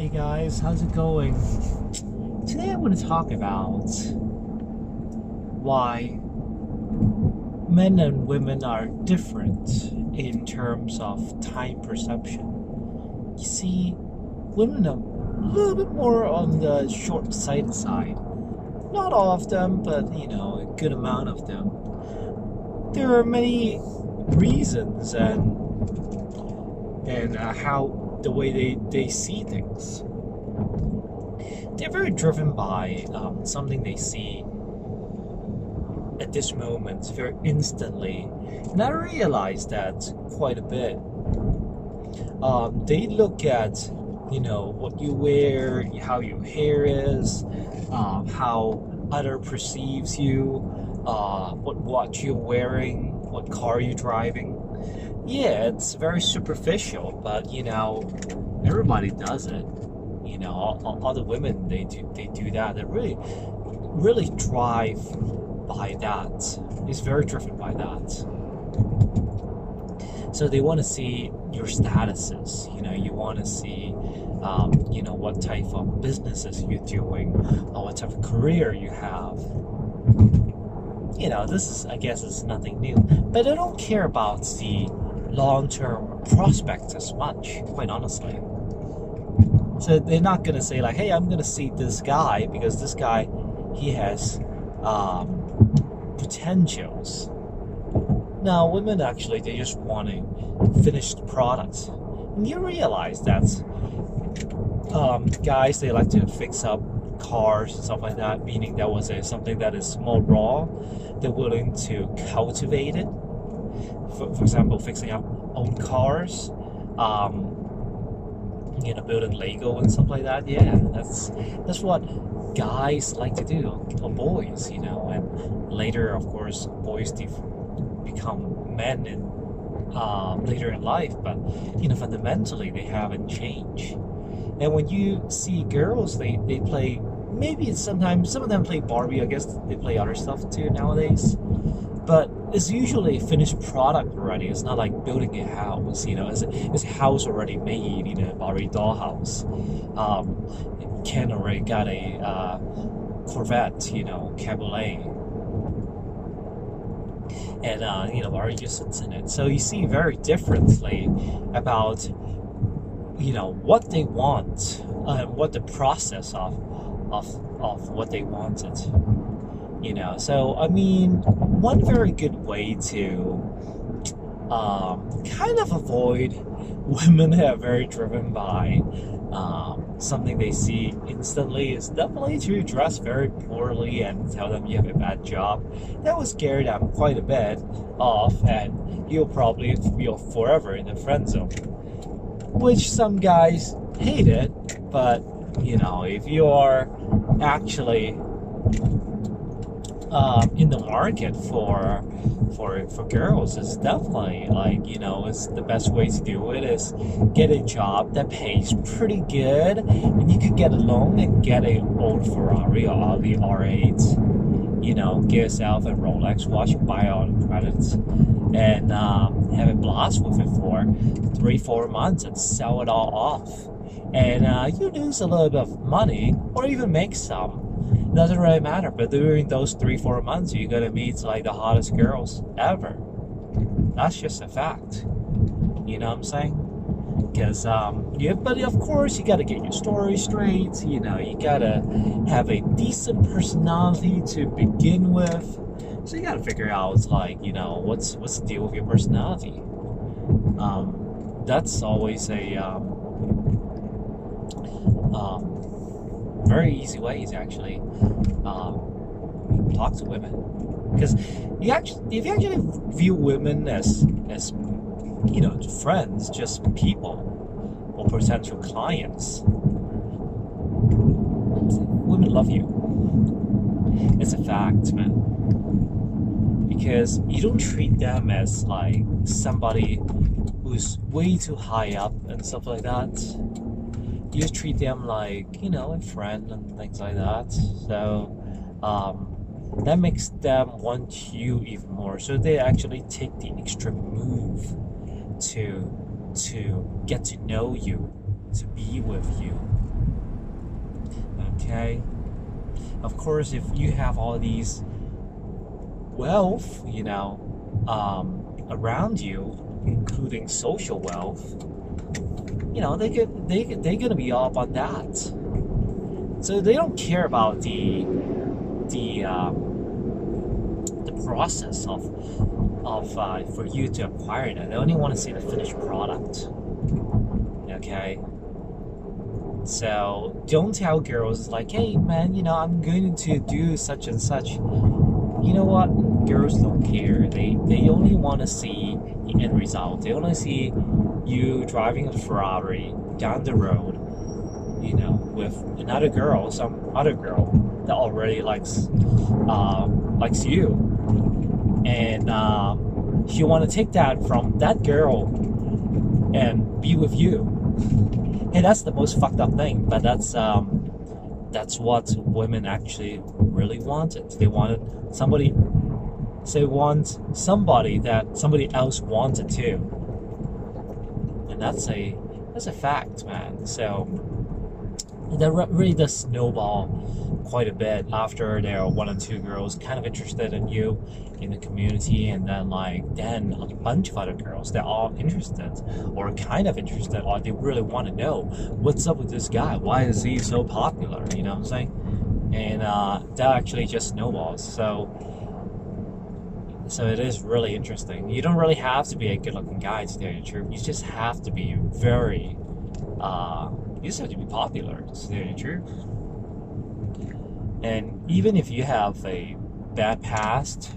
Hey guys, how's it going? Today I want to talk about why men and women are different in terms of time perception. You see, women are a little bit more on the short-sighted side. Not all of them, but a good amount of them. There are many reasons and how the way they see things. They're very driven by something they see at this moment very instantly. And I realize that quite a bit. They look at, what you wear, how your hair is, how other perceives you, what watch you're wearing, what car you're driving. Yeah, it's very superficial, but everybody does it. All the women they do that. They really drive by that. It's very driven by that. So they want to see your statuses. You want to see, what type of businesses you're doing, or what type of career you have. This is, I guess, is nothing new. But they don't care about the long-term prospects as much, quite honestly. So they're not gonna say like, "Hey, I'm gonna see this guy because this guy, he has potentials." Now, women actually they just want a finished product, and you realize that guys they like to fix up cars and stuff like that, meaning that was something that is more raw. They're willing to cultivate it. For example, fixing up old cars, building Lego and stuff like that. Yeah, that's what guys like to do, or boys, and later, of course, boys become men in later in life, but fundamentally they haven't changed. And when you see girls, they play, maybe sometimes some of them play Barbie. I guess they play other stuff too nowadays. But it's usually a finished product already. It's not like building a house, it's a house already made, Barbie dollhouse. Ken already got a Corvette, Cabriolet. And, Barbie just sits in it. So you see very differently about, what they want, what the process of what they wanted. So I mean, one very good way to kind of avoid women that are very driven by something they see instantly is definitely to dress very poorly and tell them you have a bad job. That will scare them quite a bit off, and you'll probably feel forever in the friend zone, which some guys hate it. But if you are actually in the market for girls, it's definitely it's the best way to do it is get a job that pays pretty good, and you could get a loan and get a old Ferrari or Audi R8, get yourself a Rolex watch, buy it on credits, and have a blast with it for 3-4 months and sell it all off, and you lose a little bit of money or even make some. Doesn't really matter, but during those 3-4 months you're gonna meet like the hottest girls ever. That's just a fact. You know what I'm saying? Because but of course you gotta get your story straight. You gotta have a decent personality to begin with. So you gotta figure out what's the deal with your personality. That's always a very easy ways actually talk to women, because if you actually view women as friends, just people or potential clients, women love you. It's a fact, man, because you don't treat them as like somebody who's way too high up and stuff like that. You just treat them like, a friend and things like that. So that makes them want you even more. So they actually take the extra move to get to know you, to be with you. okay? Of course, if you have all these wealth, around you, including social wealth, they're gonna be all about that. So they don't care about the process of for you to acquire that. They only want to see the finished product. Okay. So don't tell girls like, hey man, I'm going to do such and such. You know what? Girls don't care. They only want to see the end result. They want to see you driving a Ferrari down the road, with another girl, some other girl that already likes you, and she want to take that from that girl and be with you. Hey, that's the most fucked up thing, but that's what women actually really wanted. They wanted somebody. They want somebody that somebody else wanted too, and that's a fact, man. So that really does snowball quite a bit after there are one or two girls kind of interested in you in the community, and then a bunch of other girls that are interested or kind of interested, or they really want to know what's up with this guy, why is he so popular, you know what I'm saying? And that actually just snowballs. So it is really interesting. You don't really have to be a good-looking guy to tell you the truth. You just have to be very you just have to be popular to tell you the truth. And even if you have a bad past,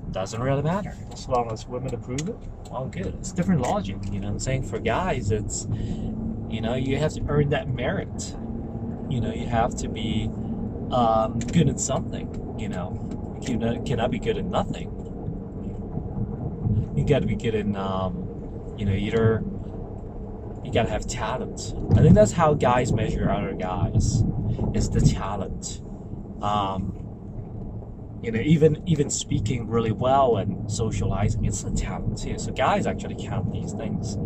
doesn't really matter. As long as women approve it, well, good. It's different logic, you know what I'm saying? For guys, it's, you have to earn that merit. You have to be good at something, You cannot be good at nothing. You got to be good in, either you got to have talent. I think that's how guys measure other guys, is the talent. Even speaking really well and socializing, it's a talent too. So guys actually count these things,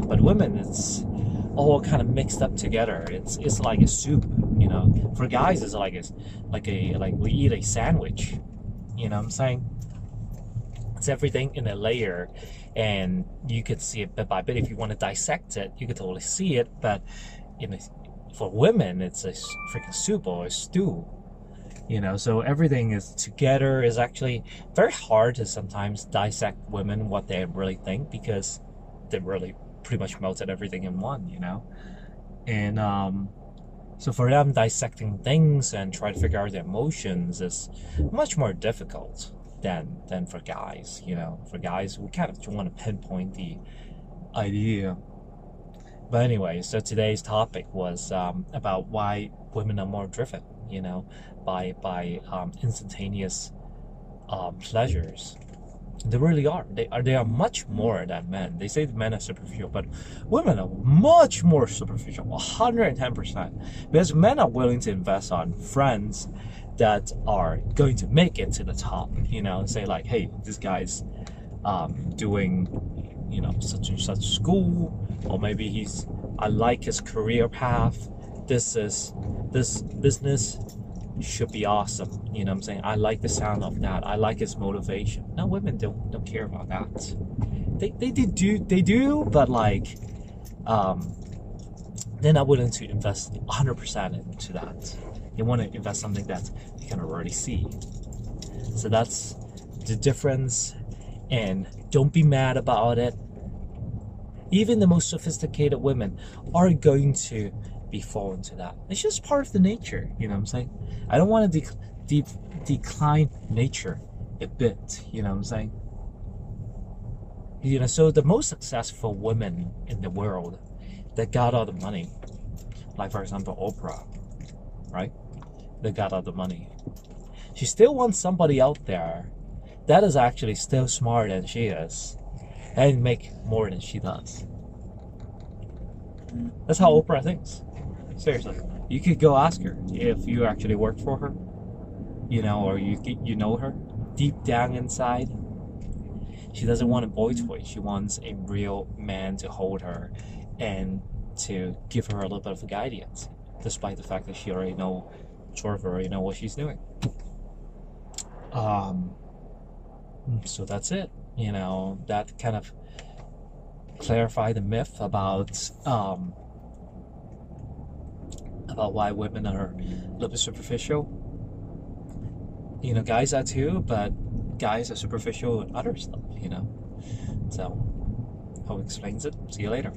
but women, it's all kind of mixed up together. It's like a soup, For guys, it's like we eat a sandwich. You know what I'm saying? It's everything in a layer, and you could see it bit by bit. If you want to dissect it, you could totally see it. But for women, it's a freaking soup or a stew. So everything is together. Is actually very hard to sometimes dissect women, what they really think, because they really pretty much melted everything in one, And so for them, dissecting things and try to figure out their emotions is much more difficult than for guys. For guys, we kind of want to pinpoint the idea. But anyway, so today's topic was about why women are more driven, by instantaneous pleasures. They really are. They are much more than men. They say men are superficial, but women are much more superficial, 110%. Because men are willing to invest on friends that are going to make it to the top. Say like, hey, this guy's doing, such and such school, or maybe I like his career path. This business should be awesome. You know what I'm saying? I like the sound of that. I like his motivation. No, women don't care about that. They do, but they're not willing to invest 100% into that. They want to invest something that they can already see. So that's the difference, and don't be mad about it. Even the most sophisticated women are going to be fallen to that. It's just part of the nature, you know what I'm saying? I don't want to decline nature a bit, you know what I'm saying? So the most successful women in the world that got all the money, like for example Oprah, right? They got all the money. She still wants somebody out there that is actually still smarter than she is and make more than she does. That's how Oprah thinks. Seriously, you could go ask her if you actually work for her, or you know her deep down inside. She doesn't want a boy toy. She wants a real man to hold her and to give her a little bit of guidance. despite the fact that she already know what she's doing. Um, so that's it. That kind of clarify the myth about why women are a little bit superficial. Guys are too, but guys are superficial in other stuff. So, hope explains it. See you later.